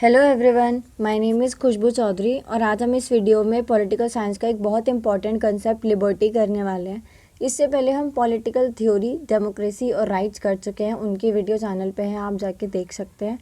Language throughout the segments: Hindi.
Hello everyone, my name is Khushboo Chaudhary और आज हम इस वीडियो में पॉलिटिकल साइंस का एक बहुत इंपॉर्टेंट कंसेप्ट लिबर्टी करने वाले हैं। इससे पहले हम पॉलिटिकल थ्योरी, डेमोक्रेसी और राइट्स कर चुके हैं, उनकी वीडियो चैनल पे है, आप जाके देख सकते हैं।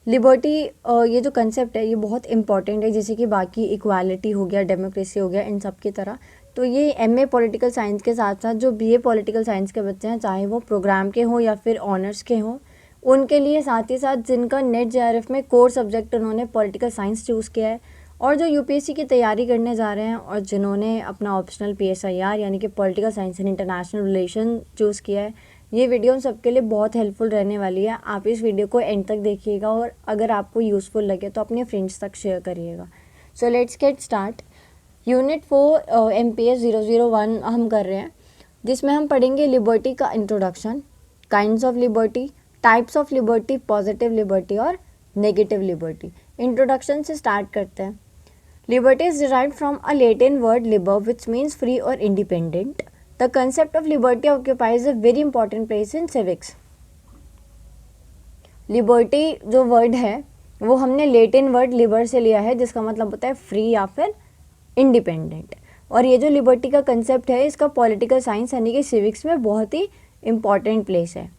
लिबर्टी ये जो कंसेप्ट है ये बहुत इंपॉर्टेंट है, जैसे कि बाकी इक्वालिटी हो गया, डेमोक्रेसी हो गया, इन सब की तरह। तो ये एमए पॉलिटिकल साइंस के साथ साथ जो बीए पॉलिटिकल साइंस के बच्चे हैं, चाहे वो प्रोग्राम के हों या फिर ऑनर्स के हों, उनके लिए साथ ही साथ जिनका नेट जेआरएफ में कोर सब्जेक्ट उन्होंने पॉलिटिकल साइंस चूज़ किया है और जो यूपीएससी की तैयारी करने जा रहे हैं और जिन्होंने अपना ऑप्शनल पीएसआईआर यानी कि political science and international relation choose किया है, ये वीडियो उन सबके लिए बहुत हेल्पफुल रहने वाली है। आप इस वीडियो को एंड तक देखिएगा और अगर आपको यूज़फुल लगे तो अपने फ्रेंड्स तक शेयर करिएगा। So let's get start. Unit 4 MPS 001 हम कर रहे हैं, जिसमें हम पढ़ेंगे लिबर्टी का introduction, kinds of liberty, types of liberty, positive liberty और नेगेटिव लिबर्टी। इंट्रोडक्शन से स्टार्ट करते हैं। Liberty is derived from a Latin word liber which means free और independent. The concept of liberty occupies a very important place in civics. Liberty जो वर्ड है वो हमने लैटिन वर्ड लिबर से लिया है, जिसका मतलब होता है फ्री या फिर इंडिपेंडेंट। और ये जो लिबर्टी का कंसेप्ट है इसका पॉलिटिकल साइंस यानी कि सिविक्स में बहुत ही इंपॉर्टेंट प्लेस है।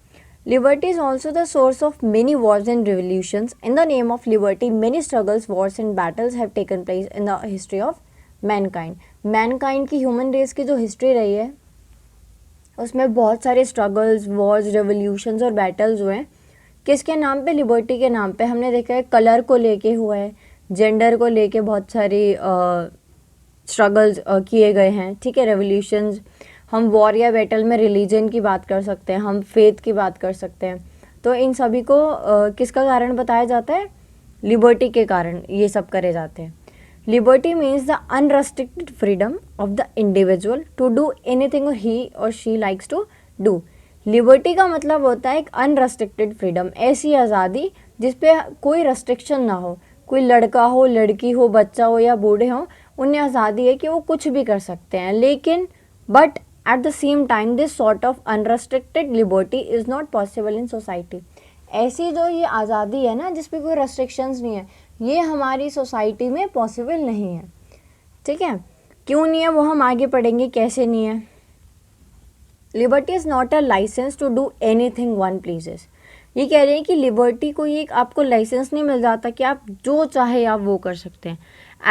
Liberty is also the source of many wars and revolutions. In the name of liberty, many struggles, wars and battles have taken place in the history of mankind. Mankind की human race की जो history रही है उसमें बहुत सारे struggles, wars, revolutions और battles हुए हैं। किसके नाम पे? लिबर्टी के नाम पे। हमने देखा है कलर को लेके हुआ है, जेंडर को लेके बहुत सारी स्ट्रगल्स किए गए हैं, ठीक है, रेवोल्यूशंस। हम वॉर या बैटल में रिलीजन की बात कर सकते हैं, हम फेथ की बात कर सकते हैं। तो इन सभी को किसका कारण बताया जाता है? लिबर्टी के कारण ये सब करे जाते हैं। Liberty means the unrestricted freedom of the individual to do anything he और she likes to do. Liberty का मतलब होता है एक अनरेस्ट्रिक्टेड फ्रीडम, ऐसी आज़ादी जिसपे कोई रेस्ट्रिक्शन ना हो। कोई लड़का हो, लड़की हो, बच्चा हो या बूढ़े हो, उन्हें आज़ादी है कि वो कुछ भी कर सकते हैं। लेकिन but at the same time this sort of unrestricted liberty is not possible in society. ऐसी जो ये आज़ादी है ना जिस पे कोई restrictions नहीं है, ये हमारी सोसाइटी में पॉसिबल नहीं है। ठीक है, क्यों नहीं है वो हम आगे पढ़ेंगे, कैसे नहीं है। Liberty is not a license to do anything one pleases. ये कह रहे हैं कि लिबर्टी को एक आपको लाइसेंस नहीं मिल जाता कि आप जो चाहे आप वो कर सकते हैं।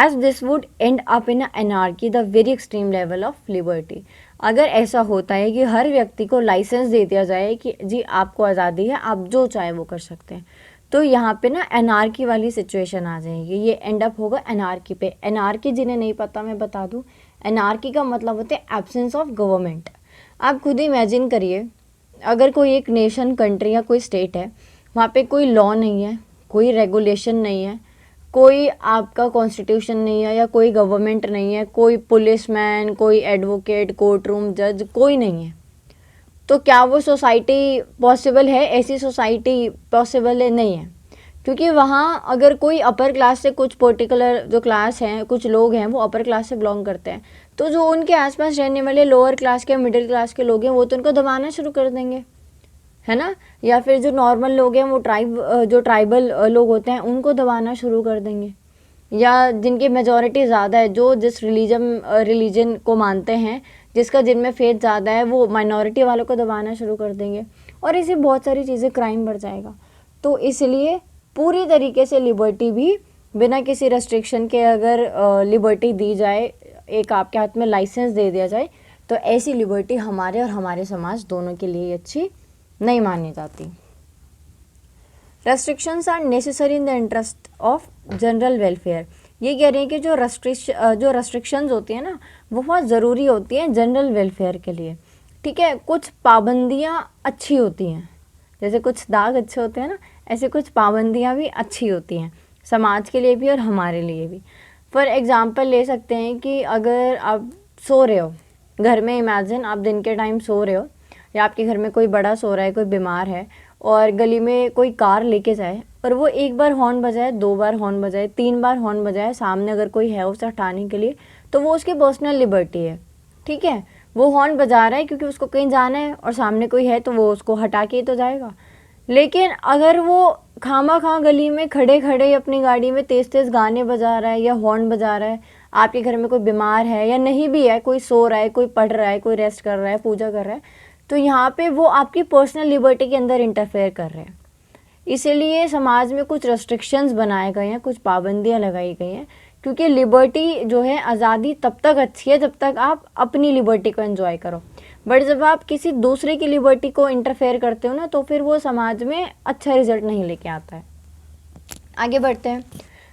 As this would end up in anarchy, the very extreme level of liberty. अगर ऐसा होता है कि हर व्यक्ति को लाइसेंस दे दिया जाए कि जी आपको आज़ादी है, आप जो चाहे वो कर सकते हैं, तो यहाँ पे ना एनार्की वाली सिचुएशन आ जाएगी। ये एंड अप होगा एनार्की पे। एनार्की जिन्हें नहीं पता मैं बता दूँ, एनार्की का मतलब होता है एब्सेंस ऑफ गवर्नमेंट। आप खुद इमेजिन करिए, अगर कोई एक नेशन, कंट्री या कोई स्टेट है, वहाँ पे कोई लॉ नहीं है, कोई रेगुलेशन नहीं है, कोई आपका कॉन्स्टिट्यूशन नहीं है या कोई गवर्नमेंट नहीं है, कोई पुलिसमैन, कोई एडवोकेट, कोर्ट रूम जज कोई नहीं है, तो क्या वो सोसाइटी पॉसिबल है? ऐसी सोसाइटी पॉसिबल है नहीं है, क्योंकि वहाँ अगर कोई अपर क्लास से, कुछ पर्टिकुलर जो क्लास हैं, कुछ लोग हैं वो अपर क्लास से बिलोंग करते हैं, तो जो उनके आसपास रहने वाले लोअर क्लास के, मिडिल क्लास के लोग हैं वो तो उनको दबाना शुरू कर देंगे, है ना। या फिर जो नॉर्मल लोग हैं वो जो ट्राइबल लोग होते हैं उनको दबाना शुरू कर देंगे, या जिनकी मेजॉरिटी ज़्यादा है, जो जिस रिलीजन को मानते हैं, जिसका जिनमें फेथ ज़्यादा है, वो माइनॉरिटी वालों को दबाना शुरू कर देंगे और ऐसी बहुत सारी चीज़ें, क्राइम बढ़ जाएगा। तो इसलिए पूरी तरीके से लिबर्टी भी बिना किसी रेस्ट्रिक्शन के अगर लिबर्टी दी जाए, एक आपके हाथ में लाइसेंस दे दिया जाए, तो ऐसी लिबर्टी हमारे और हमारे समाज दोनों के लिए अच्छी नहीं मानी जाती। Restrictions are necessary in the interest of general welfare. ये कह रहे हैं कि जो रेस्ट्रिक्शंस होती हैं ना वो बहुत ज़रूरी होती हैं जनरल वेलफेयर के लिए। ठीक है, कुछ पाबंदियाँ अच्छी होती हैं, जैसे कुछ दाग अच्छे होते हैं ना, ऐसे कुछ पाबंदियाँ भी अच्छी होती हैं समाज के लिए भी और हमारे लिए भी। फॉर एग्ज़ाम्पल ले सकते हैं कि अगर आप सो रहे हो घर में, इमेजिन आप दिन के टाइम सो रहे हो या आपके घर में कोई बड़ा सो रहा है, कोई बीमार है, और गली में कोई कार लेके जाए और वो एक बार हॉर्न बजाए, 2 बार हॉर्न बजाए, 3 बार हॉर्न बजाए, सामने अगर कोई है उसे हटाने के लिए, तो वो उसकी पर्सनल लिबर्टी है। ठीक है, वो हॉर्न बजा रहा है क्योंकि उसको कहीं जाना है और सामने कोई है तो वो उसको हटा के तो जाएगा। लेकिन अगर वो खामा खां गली में खड़े खड़े अपनी गाड़ी में तेज़ तेज़ गाने बजा रहा है या हॉर्न बजा रहा है, आपके घर में कोई बीमार है या नहीं भी है, कोई सो रहा है, कोई पढ़ रहा है, कोई रेस्ट कर रहा है, पूजा कर रहा है, तो यहाँ पे वो आपकी पर्सनल लिबर्टी के अंदर इंटरफेयर कर रहे हैं। इसीलिए समाज में कुछ रेस्ट्रिक्शंस बनाए गए हैं, कुछ पाबंदियाँ लगाई गई हैं, क्योंकि लिबर्टी जो है, आज़ादी तब तक अच्छी है जब तक आप अपनी लिबर्टी को एंजॉय करो, बट जब आप किसी दूसरे की लिबर्टी को इंटरफेयर करते हो ना, तो फिर वो समाज में अच्छा रिजल्ट नहीं लेके आता है। आगे बढ़ते हैं।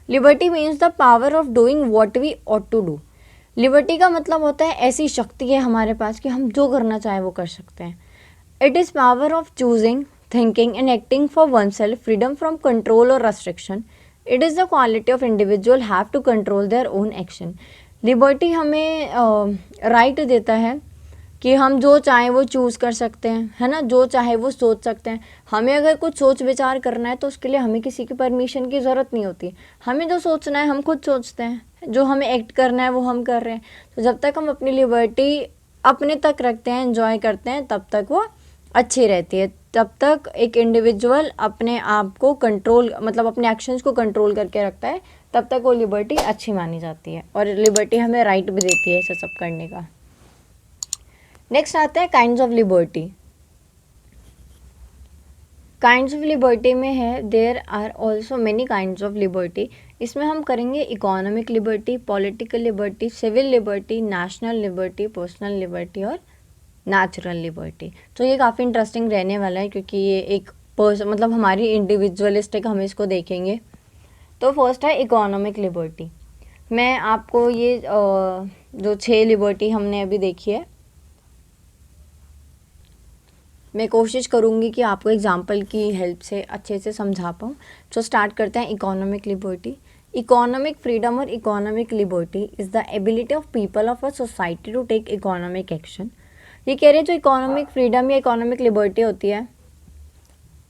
Liberty means the power of doing what we ought to do. Liberty का मतलब होता है ऐसी शक्ति है हमारे पास कि हम जो करना चाहें वो कर सकते हैं। It is power of choosing, thinking and acting for one self, freedom from control और restriction. It is the quality of individual have to control their own action. Liberty हमें राइट देता है कि हम जो चाहें वो चूज़ कर सकते हैं, है ना, जो चाहे वो सोच सकते हैं। हमें अगर कुछ सोच विचार करना है तो उसके लिए हमें किसी की परमिशन की ज़रूरत नहीं होती। हमें जो सोचना है हम खुद सोचते हैं, जो हमें एक्ट करना है वो हम कर रहे हैं। तो जब तक हम अपनी लिबर्टी अपने तक रखते हैं, एंजॉय करते हैं, तब तक वो अच्छी रहती है। तब तक एक इंडिविजुअल अपने आप को कंट्रोल, मतलब अपने एक्शंस को कंट्रोल करके रखता है, तब तक वो लिबर्टी अच्छी मानी जाती है। और लिबर्टी हमें राइट भी देती है ऐसा सब करने का। नेक्स्ट आता है kinds of liberty. Kinds of liberty में है, there are also many kinds of liberty. इसमें हम करेंगे economic liberty, political liberty, civil liberty, national liberty, personal liberty और नेचुरल लिबर्टी। तो ये काफ़ी इंटरेस्टिंग रहने वाला है, क्योंकि ये एक मतलब हमारी इंडिविजुअलिस्टिक हम इसको देखेंगे। तो फर्स्ट है इकोनॉमिक लिबर्टी। मैं आपको ये जो 6 लिबर्टी हमने अभी देखी है, मैं कोशिश करूँगी कि आपको एग्जाम्पल की हेल्प से अच्छे से समझा पाऊँ। तो स्टार्ट करते हैं इकोनॉमिक लिबर्टी। इकोनॉमिक फ्रीडम और economic liberty is the ability of people of a society to take economic action. ये कह रहे हैं जो इकोनॉमिक फ्रीडम या इकोनॉमिक लिबर्टी होती है,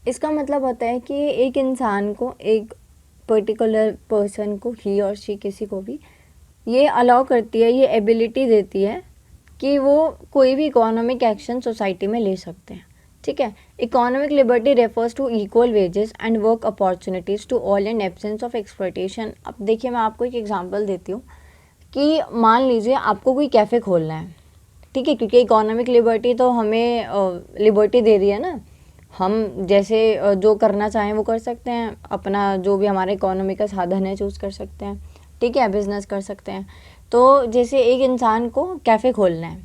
इसका मतलब होता है कि एक इंसान को, एक पर्टिकुलर पर्सन को, ही और शी किसी को भी ये अलाउ करती है, ये एबिलिटी देती है कि वो कोई भी इकोनॉमिक एक्शन सोसाइटी में ले सकते हैं। ठीक है। Economic liberty refers to equal wages and work opportunities to all and absence of exploitation. अब देखिए, मैं आपको एक एग्जांपल देती हूँ कि मान लीजिए आपको कोई कैफ़े खोलना है, ठीक है, क्योंकि इकोनॉमिक लिबर्टी तो हमें लिबर्टी दे रही है ना, हम जैसे जो करना चाहें वो कर सकते हैं, अपना जो भी हमारा इकोनॉमी का साधन है चूज़ कर सकते हैं, ठीक है, बिजनेस कर सकते हैं। तो जैसे एक इंसान को कैफ़े खोलना है,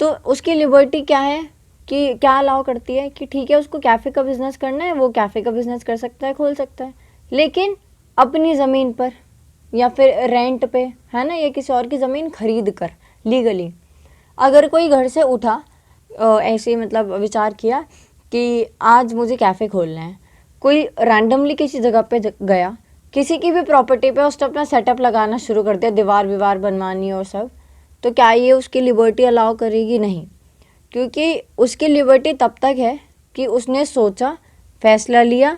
तो उसकी लिबर्टी क्या है कि क्या अलाउ करती है कि ठीक है, उसको कैफ़े का बिज़नेस करना है, वो कैफ़े का बिज़नेस कर सकता है, खोल सकता है, लेकिन अपनी ज़मीन पर या फिर रेंट पे, है ना, या किसी और की ज़मीन खरीद कर लीगली। अगर कोई घर से उठा, ऐसे मतलब विचार किया कि आज मुझे कैफ़े खोलना है, कोई रैंडमली किसी जगह पे गया, किसी की भी प्रॉपर्टी पे उसने अपना सेटअप लगाना शुरू कर दिया, दीवार विवार बनवानी और सब, तो क्या ये उसकी लिबर्टी अलाउ करेगी? नहीं, क्योंकि उसकी लिबर्टी तब तक है कि उसने सोचा, फैसला लिया,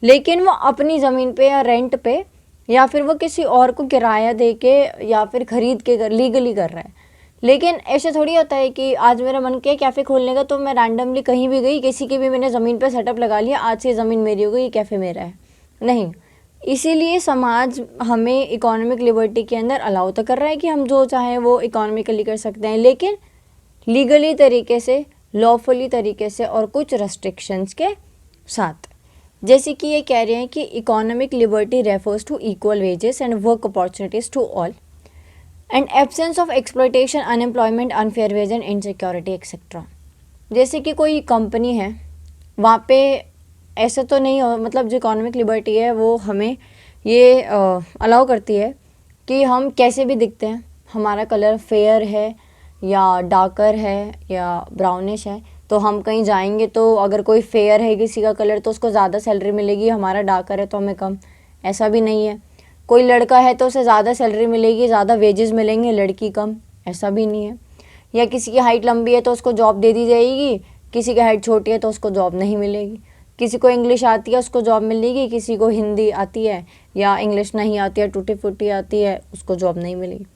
लेकिन वो अपनी ज़मीन पे या रेंट पे या फिर वो किसी और को किराया दे के या फिर ख़रीद के लीगली कर रहा है। लेकिन ऐसे थोड़ी होता है कि आज मेरा मन किया कैफ़े खोलने का, तो मैं रैंडमली कहीं भी गई, किसी की भी मैंने ज़मीन पे सेटअप लगा लिया, आज से ज़मीन मेरी हो गई, ये कैफ़े मेरा है। नहीं, इसीलिए समाज हमें इकोनॉमिक लिबर्टी के अंदर अलाउ तो कर रहा है कि हम जो चाहें वो इकोनॉमिकली कर सकते हैं, लेकिन लीगली तरीके से, लॉफुली तरीके से और कुछ रेस्ट्रिक्शंस के साथ। जैसे कि ये कह रहे हैं कि economic liberty refers to equal wages and work opportunities to all and absence of exploitation, unemployment, unfair wage and insecurity etcetera. जैसे कि कोई कंपनी है, वहाँ पे ऐसा तो नहीं हो, मतलब जो इकोनॉमिक लिबर्टी है वो हमें ये अलाउ करती है कि हम कैसे भी दिखते हैं, हमारा कलर फेयर है या डार्कर है या ब्राउनिश है, तो हम कहीं जाएंगे तो अगर कोई फेयर है किसी का कलर तो उसको ज़्यादा सैलरी मिलेगी, हमारा डार्कर है तो हमें कम। ऐसा भी नहीं है। कोई लड़का है तो उसे ज़्यादा सैलरी मिलेगी, ज़्यादा वेजेस मिलेंगे, लड़की कम, ऐसा भी नहीं है। या किसी की हाइट लंबी है तो उसको जॉब दे दी जाएगी, किसी की हाइट छोटी है तो उसको जॉब नहीं मिलेगी। किसी को इंग्लिश आती है उसको जॉब मिलेगी, किसी को हिंदी आती है या इंग्लिश नहीं आती है, टूटी फूटी आती है, उसको जॉब नहीं मिलेगी।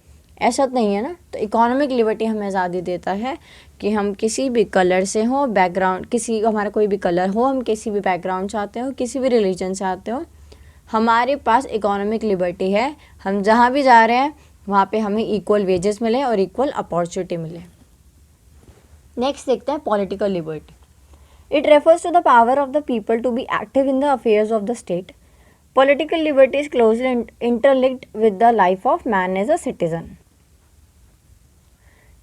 ऐसा तो नहीं है ना। तो इकोनॉमिक लिबर्टी हमें आज़ादी देता है कि हम किसी भी कलर से हो, बैकग्राउंड, किसी हमारा कोई भी कलर हो, हम किसी भी बैकग्राउंड से आते हो, किसी भी रिलीजन से आते हो, हमारे पास इकोनॉमिक लिबर्टी है। हम जहाँ भी जा रहे हैं वहाँ पे हमें इक्वल वेजेस मिले और इक्वल अपॉर्चुनिटी मिले। नेक्स्ट देखते हैं political liberty. It refers to the power of the people to be active in the affairs of the state. Political liberty is closely interlinked with the life of man as a citizen.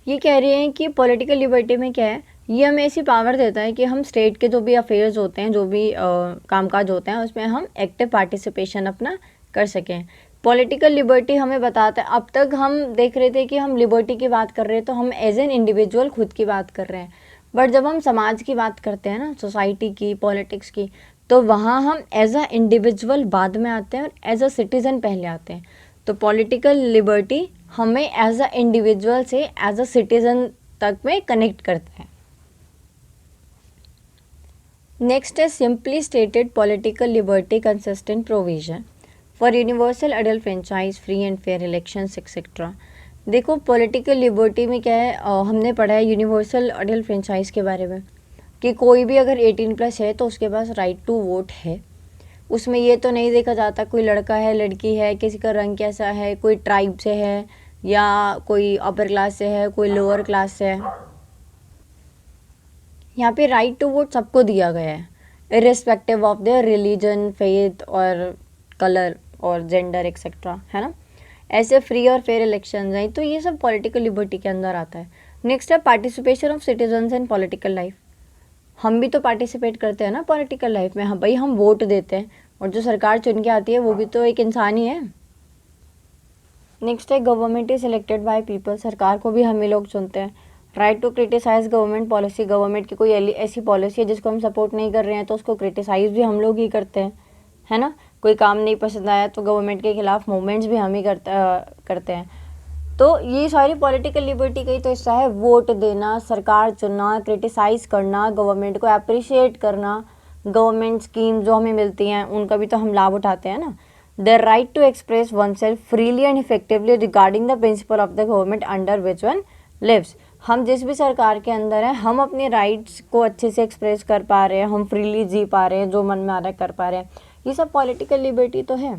ये कह रही हैं कि पॉलिटिकल लिबर्टी में क्या है, ये हमें ऐसी पावर देता है कि हम स्टेट के जो भी अफेयर्स होते हैं, जो भी कामकाज होते हैं, उसमें हम एक्टिव पार्टिसिपेशन अपना कर सकें। पॉलिटिकल लिबर्टी हमें बताता है, अब तक हम देख रहे थे कि हम लिबर्टी की बात कर रहे हैं तो हम एज एन इंडिविजुअल खुद की बात कर रहे हैं, बट जब हम समाज की बात करते हैं ना, सोसाइटी की, पॉलिटिक्स की, तो वहाँ हम एज अ इंडिविजुअल बाद में आते हैं और एज अ सिटीज़न पहले आते हैं। तो पॉलिटिकल लिबर्टी हमें एज अ इंडिविजुअल से एज अ सिटीज़न तक में कनेक्ट करता है। नेक्स्ट है simply stated political liberty consistent provision for universal adult franchise, free and fair elections etcetera. देखो पॉलिटिकल लिबर्टी में क्या है, हमने पढ़ा है यूनिवर्सल एडल्ट फ्रेंचाइज के बारे में कि कोई भी अगर 18+ है तो उसके पास राइट टू वोट है। उसमें ये तो नहीं देखा जाता कोई लड़का है, लड़की है, किसी का रंग कैसा है, कोई ट्राइब से है या कोई अपर क्लास से है, कोई लोअर क्लास से है। यहाँ पे राइट टू वोट सबको दिया गया है, irrespective of their religion, faith और कलर और जेंडर एक्सेट्रा, है ना। ऐसे फ्री और फेयर इलेक्शन हैं, तो ये सब पॉलिटिकल लिबर्टी के अंदर आता है। नेक्स्ट है participation of citizens in political life. हम भी तो पार्टिसिपेट करते हैं ना पॉलिटिकल लाइफ में। हाँ भाई, हम वोट देते हैं और जो सरकार चुन के आती है वो भी तो एक इंसान ही है। नेक्स्ट है government is elected by people. सरकार को भी हम ही लोग चुनते हैं। Right to criticise government policy. Government की कोई ऐसी पॉलिसी है जिसको हम सपोर्ट नहीं कर रहे हैं तो उसको क्रिटिसाइज भी हम लोग ही करते हैं, है ना। कोई काम नहीं पसंद आया तो गवर्नमेंट के खिलाफ मूवमेंट्स भी हम ही करते हैं। तो ये सारी पॉलिटिकल लिबर्टी का ही तो हिस्सा है। वोट देना, सरकार चुनना, क्रिटिसाइज करना, गवर्नमेंट को अप्रिशिएट करना, गवर्नमेंट स्कीम जो हमें मिलती हैं उनका भी तो हम लाभ उठाते हैं ना। The right to express one self freely and effectively regarding the principle of the government under which one lives. हम जिस भी सरकार के अंदर हैं, हम अपने राइट्स को अच्छे से एक्सप्रेस कर पा रहे हैं, हम फ्रीली जी पा रहे हैं, जो मन में आ रहा है कर पा रहे हैं। ये सब पॉलिटिकल लिबर्टी तो है।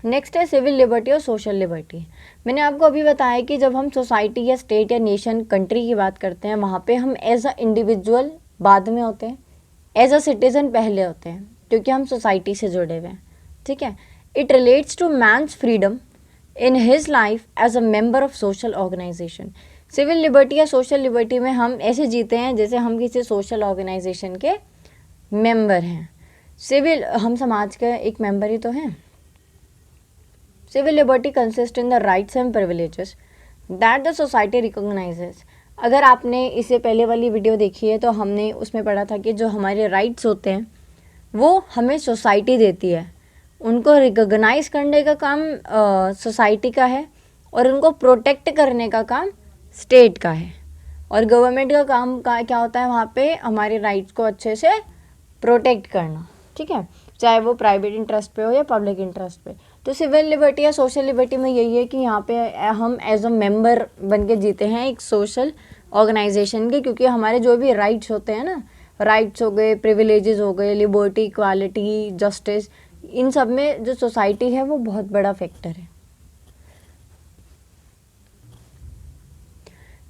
नेक्स्ट है सिविल लिबर्टी और सोशल लिबर्टी। मैंने आपको अभी बताया कि जब हम सोसाइटी या स्टेट या नेशन, कंट्री की बात करते हैं, वहाँ पे हम एज अ इंडिविजुअल बाद में होते हैं, एज अ सिटीजन पहले होते हैं, क्योंकि हम सोसाइटी से जुड़े हुए हैं, ठीक है। It relates to man's freedom in his life as a member of social organisation. Civil liberty या सोशल लिबर्टी में हम ऐसे जीते हैं जैसे हम किसी सोशल ऑर्गेनाइजेशन के मेंबर हैं। सिविल, हम समाज के एक मेंबर ही तो हैं। Civil liberty consists in the rights and privileges that the society recognizes। अगर आपने इससे पहले वाली वीडियो देखी है तो हमने उसमें पढ़ा था कि जो हमारे राइट्स होते हैं वो हमें सोसाइटी देती है। उनको रिकॉग्नाइज करने का काम सोसाइटी का है और उनको प्रोटेक्ट करने का काम स्टेट का है। और गवर्नमेंट का काम क्या होता है, वहाँ पे हमारे राइट्स को अच्छे से प्रोटेक्ट करना, ठीक है, चाहे वो प्राइवेट इंटरेस्ट पे हो या पब्लिक इंटरेस्ट पे। तो सिविल लिबर्टी या सोशल लिबर्टी में यही है कि यहाँ पे हम एज अ मेंबर बन के जीते हैं एक सोशल ऑर्गेनाइजेशन के, क्योंकि हमारे जो भी राइट्स होते हैं ना, राइट्स हो गए, प्रिविलेजेस हो गए, लिबर्टी, इक्वालिटी, जस्टिस, इन सब में जो सोसाइटी है वो बहुत बड़ा फैक्टर है।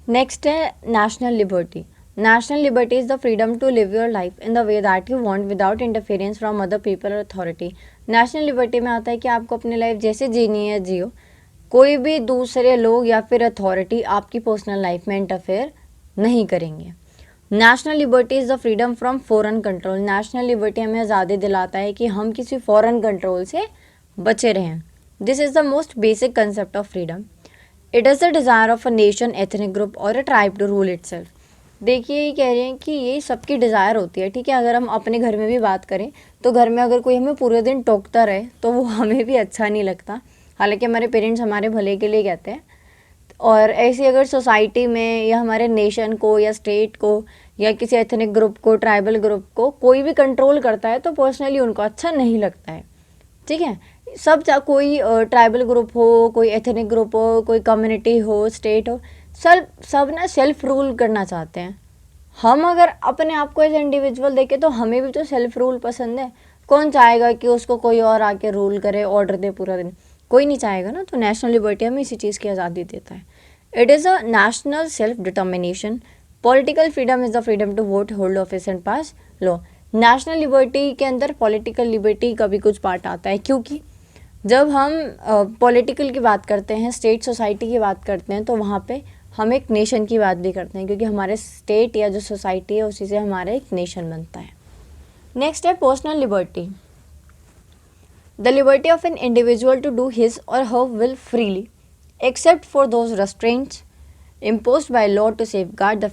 नेक्स्ट है national liberty. National liberty is the freedom to live your life in the way that you want without interference from other people और अथॉरिटी। नेशनल लिबर्टी में आता है कि आपको अपनी लाइफ जैसे जीनी है जियो, कोई भी दूसरे लोग या फिर अथॉरिटी आपकी पर्सनल लाइफ में इंटरफेयर नहीं करेंगे। National liberty is the freedom from foreign control. National liberty हमें आज़ादी दिलाता है कि हम किसी फॉरेन कंट्रोल से बचे रहें। This is the most basic concept of freedom. It is the desire of a nation, ethnic group और a tribe to rule itself. देखिए, ये कह रहे हैं कि ये सबकी डिज़ायर होती है, ठीक है। अगर हम अपने घर में भी बात करें तो घर में अगर कोई हमें पूरे दिन टोकता रहे तो वो हमें भी अच्छा नहीं लगता, हालांकि हमारे पेरेंट्स हमारे भले के लिए कहते हैं। और ऐसे अगर सोसाइटी में या हमारे नेशन को या स्टेट को या किसी एथनिक ग्रुप को, ट्राइबल ग्रुप को कोई भी कंट्रोल करता है तो पर्सनली उनको अच्छा नहीं लगता है, ठीक है। कोई ट्राइबल ग्रुप हो, कोई एथनिक ग्रुप हो, कोई कम्युनिटी हो, स्टेट हो, सब ना सेल्फ रूल करना चाहते हैं। हम अगर अपने आप को एज इंडिविजुअल देखें तो हमें भी तो सेल्फ रूल पसंद है। कौन चाहेगा कि उसको कोई और आके रूल करे, ऑर्डर दे पूरा दिन? कोई नहीं चाहेगा ना। तो नेशनल लिबर्टी हमें इसी चीज़ की आज़ादी देता है। It is a national self determination. Political freedom is the freedom to vote, hold office and pass law. National liberty के अंदर पॉलिटिकल लिबर्टी का भी कुछ पार्ट आता है, क्योंकि जब हम पॉलिटिकल की बात करते हैं, स्टेट सोसाइटी की बात करते हैं, तो वहाँ पे हम एक नेशन की बात भी करते हैं, क्योंकि हमारे स्टेट या जो सोसाइटी है उसी से हमारा एक नेशन बनता है। नेक्स्ट है personal liberty. The liberty of an individual to do his और her will freely except for those restraints imposed by law to safeguard the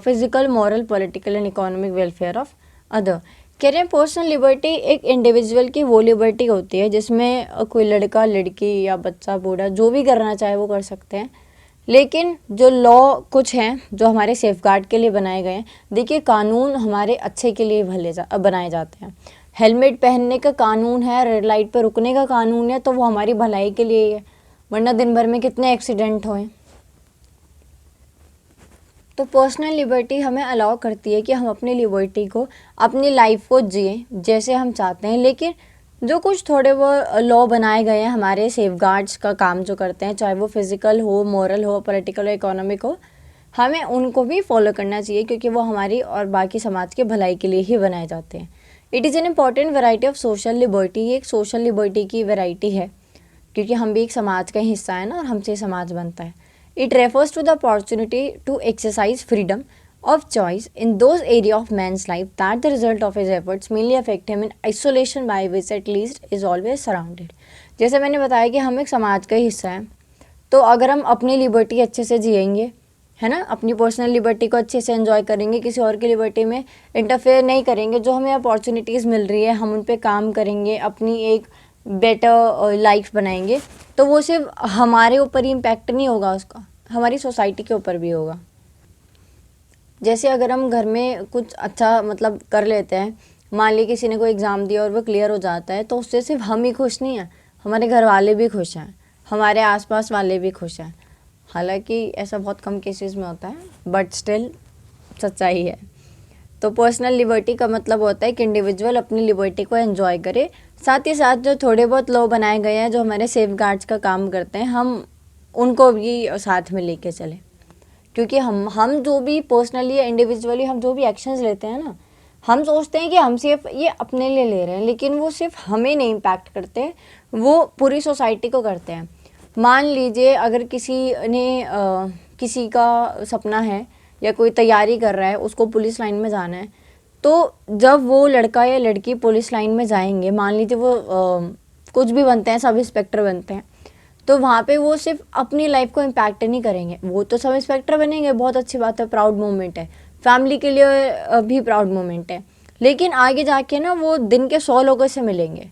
physical, moral, political and economic welfare of other। कह रहे हैं पर्सनल लिबर्टी एक इंडिविजुअल की वो लिबर्टी होती है जिसमें कोई लड़का, लड़की या बच्चा, बूढ़ा जो भी करना चाहे वो कर सकते हैं, लेकिन जो लॉ कुछ हैं जो हमारे सेफगार्ड के लिए बनाए गए हैं। देखिए, कानून हमारे अच्छे के लिए बनाए जाते हैं। हेलमेट पहनने का कानून है, रेड लाइट पर रुकने का कानून है, तो वो हमारी भलाई के लिए ही है, वरना दिन भर में कितने एक्सीडेंट हुए। तो पर्सनल लिबर्टी हमें अलाउ करती है कि हम अपनी लिबर्टी को, अपनी लाइफ को जिए जैसे हम चाहते हैं, लेकिन जो कुछ थोड़े वो लॉ बनाए गए हैं हमारे सेफगार्ड्स का काम जो करते हैं, चाहे वो फिजिकल हो, मोरल हो, पॉलिटिकल हो, इकोनॉमिक हो, हमें उनको भी फॉलो करना चाहिए, क्योंकि वो हमारी और बाकी समाज के भलाई के लिए ही बनाए जाते हैं। It is an important variety of social liberty. ये एक सोशल लिबर्टी की वैरायटी है, क्योंकि हम भी एक समाज का हिस्सा है ना, और हमसे समाज बनता है। It refers to the opportunity to exercise freedom of choice in those areas of man's life that the result of his efforts mainly affect him in isolation by which at least is always surrounded। जैसे मैंने बताया कि हम एक समाज का हिस्सा है, तो अगर हम अपनी लिबर्टी अच्छे से जिएंगे, है ना, अपनी पर्सनल लिबर्टी को अच्छे से एंजॉय करेंगे, किसी और की लिबर्टी में इंटरफेयर नहीं करेंगे, जो हमें अपॉर्चुनिटीज़ मिल रही है हम उन पर काम करेंगे, अपनी एक बेटर लाइफ बनाएंगे, तो वो सिर्फ हमारे ऊपर ही इम्पैक्ट नहीं होगा, उसका हमारी सोसाइटी के ऊपर भी होगा। जैसे अगर हम घर में कुछ अच्छा मतलब कर लेते हैं, मान ली किसी ने कोई एग्ज़ाम दिया और वो क्लियर हो जाता है, तो उससे सिर्फ हम ही खुश नहीं हैं, हमारे घर वाले भी खुश हैं, हमारे आसपास वाले भी खुश हैं। हालांकि ऐसा बहुत कम केसेस में होता है, बट स्टिल सच्चाई है। तो पर्सनल लिबर्टी का मतलब होता है कि इंडिविजुअल अपनी लिबर्टी को एंजॉय करे, साथ ही साथ जो थोड़े बहुत लॉ बनाए गए हैं जो हमारे सेफ गार्ड्स का काम करते हैं, हम उनको भी साथ में लेके चलें। क्योंकि हम जो भी पर्सनली या इंडिविजुअली हम जो भी एक्शंस लेते हैं ना, हम सोचते हैं कि हम सिर्फ ये अपने लिए ले रहे हैं, लेकिन वो सिर्फ हमें नहीं इम्पैक्ट करते, वो पूरी सोसाइटी को करते हैं। मान लीजिए अगर किसी का सपना है या कोई तैयारी कर रहा है, उसको पुलिस लाइन में जाना है, तो जब वो लड़का या लड़की पुलिस लाइन में जाएंगे, मान लीजिए वो कुछ भी बनते हैं, सब इंस्पेक्टर बनते हैं, तो वहाँ पे वो सिर्फ अपनी लाइफ को इम्पैक्ट नहीं करेंगे, वो तो सब इंस्पेक्टर बनेंगे, बहुत अच्छी बात है, प्राउड मोमेंट है, फैमिली के लिए भी प्राउड मोमेंट है, लेकिन आगे जाके ना वो दिन के 100 लोगों से मिलेंगे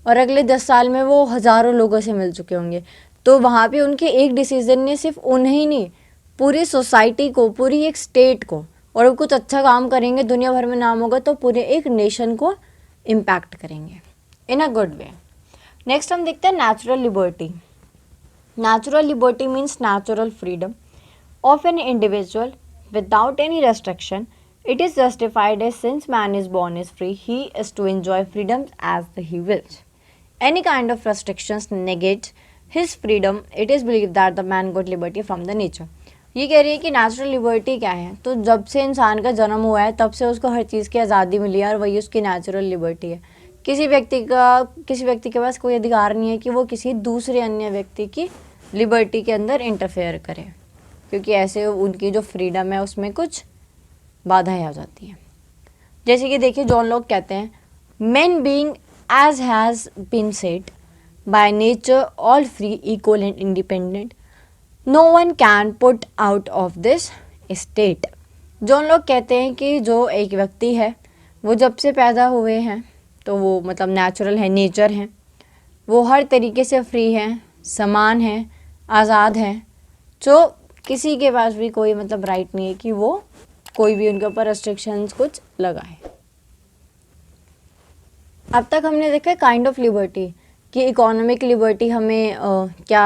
और अगले 10 साल में वो हज़ारों लोगों से मिल चुके होंगे। तो वहाँ पे उनके एक डिसीजन ने सिर्फ उन्हें ही नहीं, पूरी सोसाइटी को, पूरी एक स्टेट को, और वो कुछ अच्छा काम करेंगे, दुनिया भर में नाम होगा, तो पूरे एक नेशन को इम्पैक्ट करेंगे इन अ गुड वे। नेक्स्ट हम देखते हैं natural liberty. Natural liberty means natural freedom of an individual without any restriction. It is justified as since man is born is free, he is to enjoy freedoms as he wills. Any kind of restrictions negate his freedom. It is believed that the man got liberty from the nature. ये कह रही है कि नेचुरल लिबर्टी क्या है, तो जब से इंसान का जन्म हुआ है तब से उसको हर चीज़ की आज़ादी मिली है, और वही उसकी नेचुरल किसी है। किसी व्यक्ति के पास कोई अधिकार नहीं है कि वो किसी दूसरे अन्य व्यक्ति की लिबर्टी के अंदर इंटरफेयर करे, क्योंकि ऐसे उनकी जो फ्रीडम है उसमें कुछ बाधाएं आ जाती हैं। जैसे कि देखिए, जॉन लॉक कहते हैं, man being as has been said by nature all free, equal and independent, no one can put out of this state. John Locke कहते हैं कि जो एक व्यक्ति है वो जब से पैदा हुए हैं तो वो मतलब नेचुरल है, नेचर है, वो हर तरीके से फ्री हैं, समान हैं, आज़ाद हैं, जो किसी के पास भी कोई मतलब राइट नहीं है कि वो कोई भी उनके ऊपर रेस्ट्रिक्शंस कुछ लगाए। अब तक हमने देखा काइंड ऑफ लिबर्टी कि इकोनॉमिक लिबर्टी हमें क्या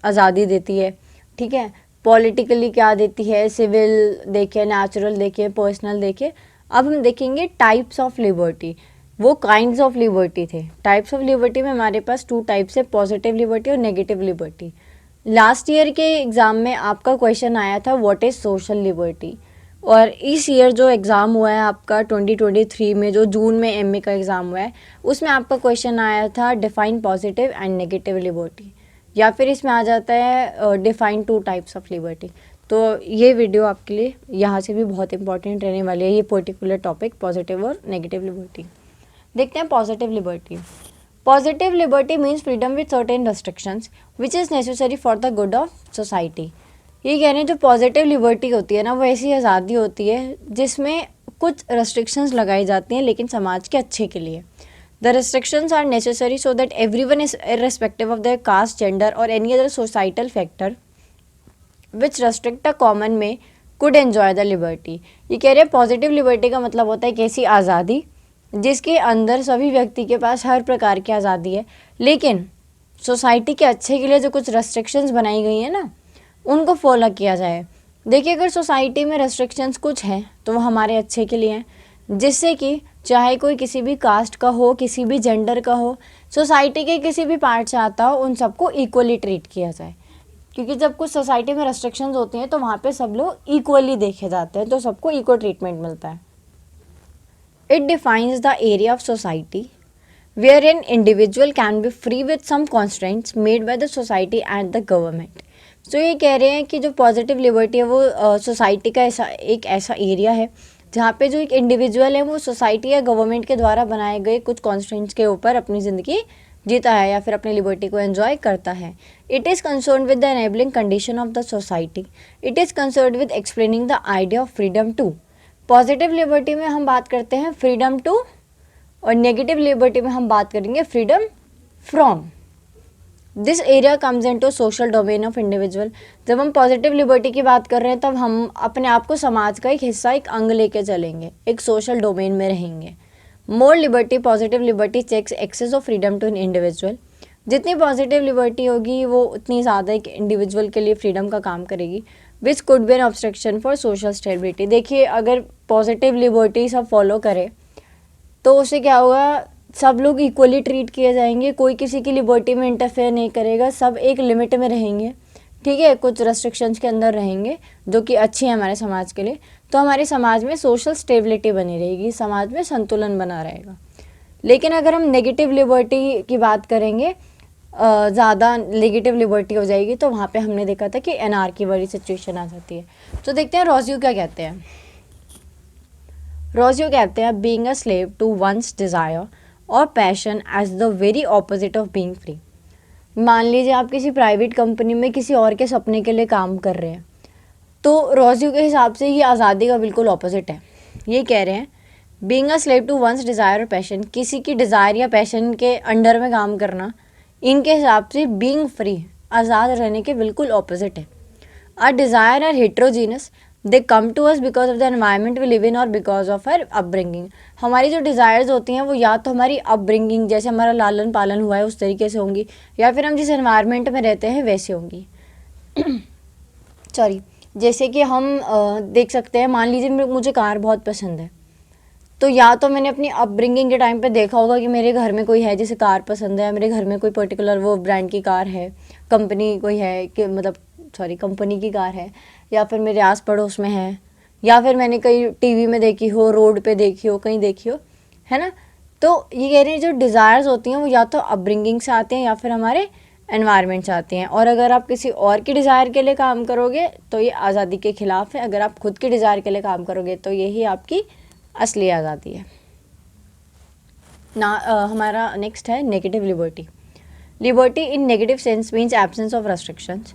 आज़ादी देती है, ठीक है, पॉलिटिकली क्या देती है, सिविल देखे, नेचुरल देखे, पर्सनल देखे। अब हम देखेंगे टाइप्स ऑफ लिबर्टी, वो काइंड्स ऑफ लिबर्टी थे। टाइप्स ऑफ लिबर्टी में हमारे पास 2 टाइप्स है, पॉजिटिव लिबर्टी और नेगेटिव लिबर्टी। लास्ट ईयर के एग्ज़ाम में आपका क्वेश्चन आया था व्हाट इज़ सोशल लिबर्टी, और इस ईयर जो एग्ज़ाम हुआ है आपका 2023 में, जो जून में एमए का एग्ज़ाम हुआ है, उसमें आपका क्वेश्चन आया था define positive and negative liberty, या फिर इसमें आ जाता है डिफाइन 2 टाइप्स ऑफ लिबर्टी। तो ये वीडियो आपके लिए यहाँ से भी बहुत इंपॉर्टेंट रहने वाली है, ये पर्टिकुलर टॉपिक पॉजिटिव और नेगेटिव लिबर्टी। देखते हैं positive liberty. Positive liberty means freedom with certain restrictions which is necessary for the good of society. ये कह रहे हैं जो पॉजिटिव लिबर्टी होती है ना, वो ऐसी आज़ादी होती है जिसमें कुछ रेस्ट्रिक्शंस लगाई जाती हैं लेकिन समाज के अच्छे के लिए। The restrictions are necessary so that everyone is irrespective of their caste, gender or any other societal factor which restrict a common may could enjoy the liberty। ये कह रहे हैं पॉजिटिव लिबर्टी का मतलब होता है कि ऐसी आज़ादी जिसके अंदर सभी व्यक्ति के पास हर प्रकार की आज़ादी है, लेकिन सोसाइटी के अच्छे के लिए जो कुछ रेस्ट्रिक्शंस बनाई गई हैं ना, उनको फॉलो किया जाए। देखिए, अगर सोसाइटी में रेस्ट्रिक्शंस कुछ हैं तो वो हमारे अच्छे के लिए हैं, जिससे कि चाहे कोई किसी भी कास्ट का हो, किसी भी जेंडर का हो, सोसाइटी के किसी भी पार्ट से आता हो, उन सबको इक्वली ट्रीट किया जाए। क्योंकि जब कुछ सोसाइटी में रेस्ट्रिक्शंस होती हैं तो वहाँ पे सब लोग इक्वली देखे जाते हैं, तो सबको इक्वल ट्रीटमेंट मिलता है। It defines the area of society where an individual can be free with some constraints made by the society and the government. तो ये कह रहे हैं कि जो पॉजिटिव लिबर्टी है वो सोसाइटी का ऐसा एरिया है जहाँ पे जो एक इंडिविजुअल है वो सोसाइटी या गवर्नमेंट के द्वारा बनाए गए कुछ कॉन्स्टेंट्स के ऊपर अपनी ज़िंदगी जीता है या फिर अपनी लिबर्टी को एंजॉय करता है। It is concern with the enabling condition of the society. It is concern with explaining the idea of freedom to. Positive liberty में हम बात करते हैं फ्रीडम टू, और नेगेटिव लिबर्टी में हम बात करेंगे freedom from. This area comes into social domain of individual. जब हम पॉजिटिव लिबर्टी की बात कर रहे हैं तब हम अपने आप को समाज का एक हिस्सा, एक अंग लेके चलेंगे, एक सोशल डोमेन में रहेंगे। More liberty, positive liberty checks excess of freedom to an individual. जितनी पॉजिटिव लिबर्टी होगी वो उतनी ज़्यादा एक इंडिविजुअल के लिए फ्रीडम का काम करेगी, which could be an obstruction for social stability. देखिए, अगर पॉजिटिव लिबर्टी सब फॉलो करे तो उससे क्या होगा, सब लोग इक्वली ट्रीट किए जाएंगे, कोई किसी की लिबर्टी में इंटरफेयर नहीं करेगा, सब एक लिमिट में रहेंगे, ठीक है, कुछ रेस्ट्रिक्शंस के अंदर रहेंगे जो कि अच्छी है हमारे समाज के लिए। तो हमारे समाज में सोशल स्टेबिलिटी बनी रहेगी, समाज में संतुलन बना रहेगा। लेकिन अगर हम नेगेटिव लिबर्टी की बात करेंगे, ज़्यादा नेगेटिव लिबर्टी हो जाएगी, तो वहाँ पे हमने देखा था कि एनार्की वाली सिचुएशन आ जाती है। तो देखते हैं रोज़ियो क्या कहते हैं। रोज़ियो कहते हैं being a slave to one's desire और passion as the very opposite of being free. मान लीजिए आप किसी प्राइवेट कंपनी में किसी और के सपने के लिए काम कर रहे हैं, तो रोज़ियो के हिसाब से ये आज़ादी का बिल्कुल ऑपोजिट है। ये कह रहे हैं being a slave to one's desire और पैशन, किसी की डिज़ायर या पैशन के अंडर में काम करना, इनके हिसाब से बीइंग फ्री, आज़ाद रहने के बिल्कुल ऑपोजिट है। Our desire are heterogeneous, they come to us because of the environment we live in और बिकॉज ऑफ आर अपब्रिंगिंग। हमारी जो डिज़ायर्स होती हैं वो या तो हमारी अपब्रिंगिंग, जैसे हमारा लालन पालन हुआ है उस तरीके से होंगी, या फिर हम जिस एनवायरनमेंट में रहते हैं वैसे होंगी। सॉरी, जैसे कि हम देख सकते हैं, मान लीजिए मुझे कार बहुत पसंद है, तो या तो मैंने अपनी अपब्रिंगिंग के टाइम पे देखा होगा कि मेरे घर में कोई है जिसे कार पसंद है, मेरे घर में कोई पर्टिकुलर वो ब्रांड की कार है, कंपनी कोई है कि मतलब कंपनी की कार है, या फिर मेरे आस पड़ोस में है, या फिर मैंने कहीं टीवी में देखी हो, रोड पे देखी हो, कहीं देखी हो, है ना। तो ये कह रहे हैं जो डिज़ायर्स होती हैं वो या तो अपब्रिंगिंग से आते हैं या फिर हमारे एनवायरनमेंट से आते हैं। और अगर आप किसी और की डिज़ायर के लिए काम करोगे तो ये आज़ादी के ख़िलाफ़ है, अगर आप खुद की डिज़ायर के लिए काम करोगे तो यही आपकी असली आज़ादी है ना। हमारा नेक्स्ट है negative liberty. Liberty in negative sense means absence of restrictions.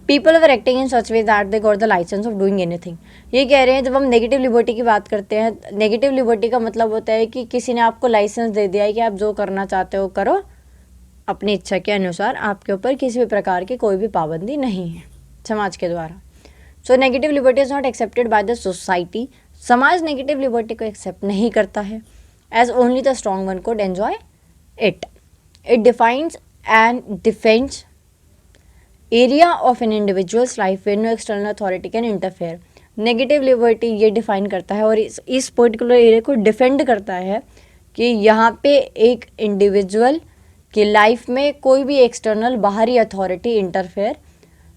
People were acting in such way that they got the license of doing anything. ये कह रहे हैं जब हम नेगेटिव लिबर्टी की बात करते हैं, नेगेटिव लिबर्टी का मतलब होता है कि किसी ने आपको लाइसेंस दे दिया है कि आप जो करना चाहते हो करो, अपनी इच्छा के अनुसार, आपके ऊपर किसी भी प्रकार की कोई भी पाबंदी नहीं है समाज के द्वारा। So negative liberty is not accepted by the society. समाज नेगेटिव लिबर्टी को एक्सेप्ट नहीं करता है, as only the strong one could enjoy it. It defines and defends area of an individual's life where no external authority can interfere. Negative liberty ये डिफाइन करता है और इस पर्टिकुलर एरिया को डिफेंड करता है कि यहाँ पे एक इंडिविजुअल की लाइफ में कोई भी एक्सटर्नल बाहरी अथॉरिटी इंटरफेयर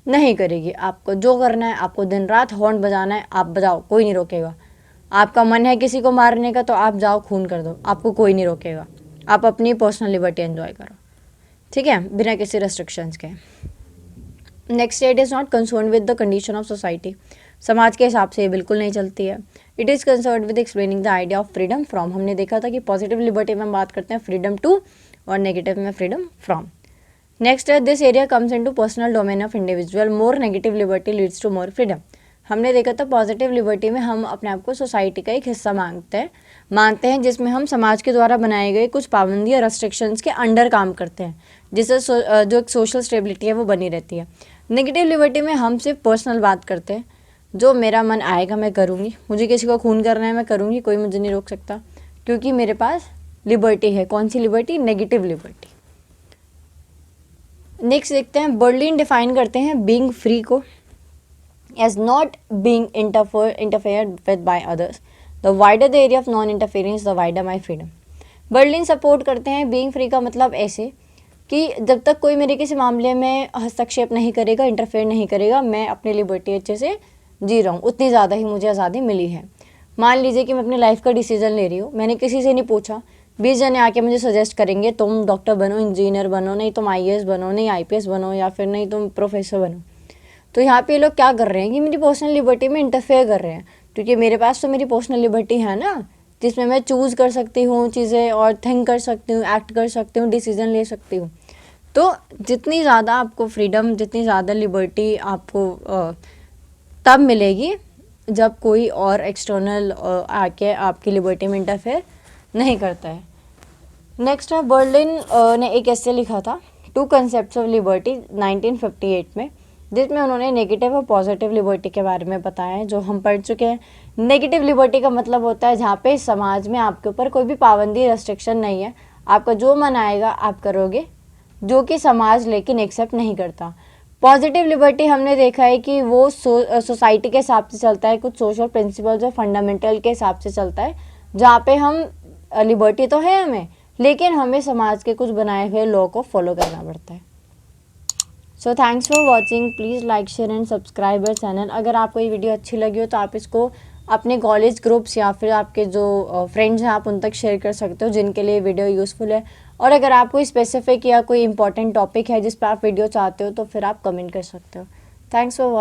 नहीं करेगी। आपको जो करना है, आपको दिन रात हॉर्न बजाना है, आप बजाओ, कोई नहीं रोकेगा। आपका मन है किसी को मारने का तो आप जाओ खून कर दो, आपको कोई नहीं रोकेगा। आप अपनी पर्सनल लिबर्टी एंजॉय करो, ठीक है, बिना किसी रेस्ट्रिक्शंस के। Next, it is not concern with the condition of society. समाज के हिसाब से ये बिल्कुल नहीं चलती है। It is concern with explaining the idea of freedom from. हमने देखा था कि पॉजिटिव लिबर्टी में हम बात करते हैं फ्रीडम टू और नेगेटिव में फ्रीडम फ्रॉम। नेक्स्ट है this area comes into personal domain of individual, more negative liberty leads to more freedom. हमने देखा था पॉजिटिव लिबर्टी में हम अपने आप को सोसाइटी का एक हिस्सा मानते हैं जिसमें हम समाज के द्वारा बनाए गए कुछ पाबंदी और रेस्ट्रिक्शंस के अंडर काम करते हैं, जिससे जो एक सोशल स्टेबिलिटी है वो बनी रहती है। नेगेटिव लिबर्टी में हम सिर्फ पर्सनल बात करते हैं, जो मेरा मन आएगा मैं करूँगी, मुझे किसी को खून करना है मैं करूँगी, कोई मुझे नहीं रोक सकता, क्योंकि मेरे पास लिबर्टी है। कौन सी लिबर्टी? Negative liberty. नेक्स्ट देखते हैं, बर्लिन डिफाइन करते हैं बीइंग फ्री को as not being interfered with by others. The wider the area of non interference the wider my freedom. Berlin support करते हैं बीइंग फ्री का मतलब ऐसे कि जब तक कोई मेरे किसी मामले में हस्तक्षेप नहीं करेगा, इंटरफेयर नहीं करेगा, मैं अपनी लिबर्टी अच्छे से जी रहा हूँ, उतनी ज़्यादा ही मुझे आज़ादी मिली है। मान लीजिए कि मैं अपनी लाइफ का डिसीजन ले रही हूँ, मैंने किसी से नहीं पूछा, 20 जने आके मुझे सजेस्ट करेंगे तुम डॉक्टर बनो, इंजीनियर बनो, नहीं तुम IAS बनो, नहीं IPS बनो, या फिर नहीं तुम प्रोफेसर बनो। तो यहाँ पे लोग क्या कर रहे हैं कि मेरी पर्सनल लिबर्टी में इंटरफेयर कर रहे हैं, क्योंकि मेरे पास तो मेरी पर्सनल लिबर्टी है ना, जिसमें मैं चूज़ कर सकती हूँ चीज़ें और थिंक कर सकती हूँ, एक्ट कर सकती हूँ, डिसीजन ले सकती हूँ। तो जितनी ज़्यादा आपको फ्रीडम, जितनी ज़्यादा लिबर्टी आपको तब मिलेगी जब कोई और एक्सटर्नल आके आपकी लिबर्टी में इंटरफेयर नहीं करता है। नेक्स्ट है, बर्लिन ने एक ऐसे लिखा था टू कंसेप्ट्स ऑफ लिबर्टी 1958 में, जिसमें उन्होंने नेगेटिव और पॉजिटिव लिबर्टी के बारे में बताया है, जो हम पढ़ चुके हैं। नेगेटिव लिबर्टी का मतलब होता है जहाँ पे समाज में आपके ऊपर कोई भी पाबंदी, रेस्ट्रिक्शन नहीं है, आपका जो मन आएगा आप करोगे, जो कि समाज लेकिन एक्सेप्ट नहीं करता। पॉजिटिव लिबर्टी हमने देखा है कि वो सोसाइटी के हिसाब से चलता है, कुछ सोशल प्रिंसिपल्स और फंडामेंटल के हिसाब से चलता है, जहाँ पे हम लिबर्टी तो है हमें, लेकिन हमें समाज के कुछ बनाए हुए लॉ को फॉलो करना पड़ता है। So thanks for watching, please like share and subscribe our channel. अगर आपको ये वीडियो अच्छी लगी हो तो आप इसको अपने कॉलेज ग्रुप्स या फिर आपके जो फ्रेंड्स हैं आप उन तक शेयर कर सकते हो जिनके लिए वीडियो यूज़फुल है। और अगर आप कोई स्पेसिफिक या कोई इंपॉर्टेंट टॉपिक है जिस पर आप वीडियो चाहते हो तो फिर आप कमेंट कर सकते हो। Thanks for watching.